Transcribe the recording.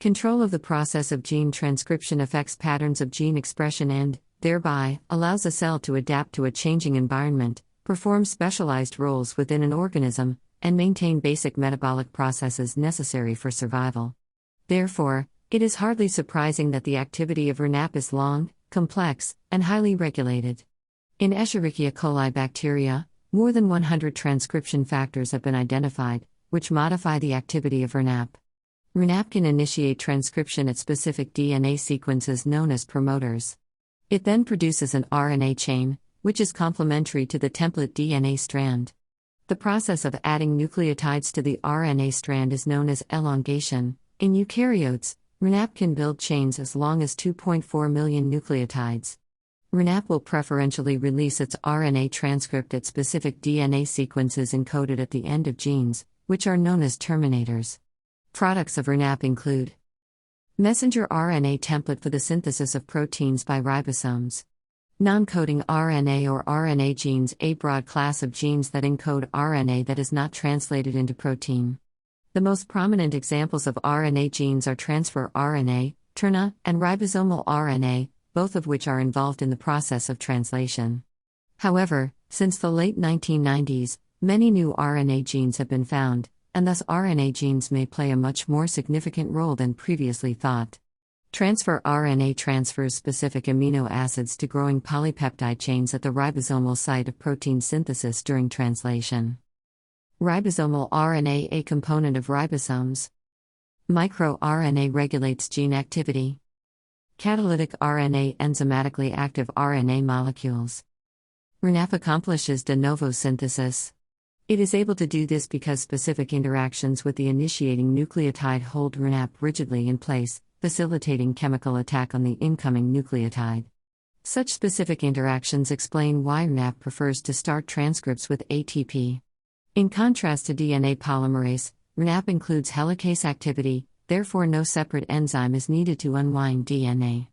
Control of the process of gene transcription affects patterns of gene expression and, thereby, allows a cell to adapt to a changing environment, perform specialized roles within an organism, and maintain basic metabolic processes necessary for survival. Therefore, it is hardly surprising that the activity of RNAP is long, complex, and highly regulated. In Escherichia coli bacteria, more than 100 transcription factors have been identified, which modify the activity of RNAP. RNAP can initiate transcription at specific DNA sequences known as promoters. It then produces an RNA chain, which is complementary to the template DNA strand. The process of adding nucleotides to the RNA strand is known as elongation. In eukaryotes, RNAP can build chains as long as 2.4 million nucleotides. RNAP will preferentially release its RNA transcript at specific DNA sequences encoded at the end of genes, which are known as terminators. Products of RNAP include messenger RNA template for the synthesis of proteins by ribosomes. Non-coding RNA or RNA genes, a broad class of genes that encode RNA that is not translated into protein. The most prominent examples of RNA genes are transfer RNA, tRNA, and ribosomal RNA, both of which are involved in the process of translation. However, since the late 1990s, many new RNA genes have been found, and thus RNA genes may play a much more significant role than previously thought. Transfer RNA transfers specific amino acids to growing polypeptide chains at the ribosomal site of protein synthesis during translation. Ribosomal RNA, a component of ribosomes. MicroRNA regulates gene activity. Catalytic RNA, enzymatically active RNA molecules. RNAP accomplishes de novo synthesis. It is able to do this because specific interactions with the initiating nucleotide hold RNAP rigidly in place, facilitating chemical attack on the incoming nucleotide. Such specific interactions explain why RNAP prefers to start transcripts with ATP. In contrast to DNA polymerase, RNAP includes helicase activity, therefore no separate enzyme is needed to unwind DNA.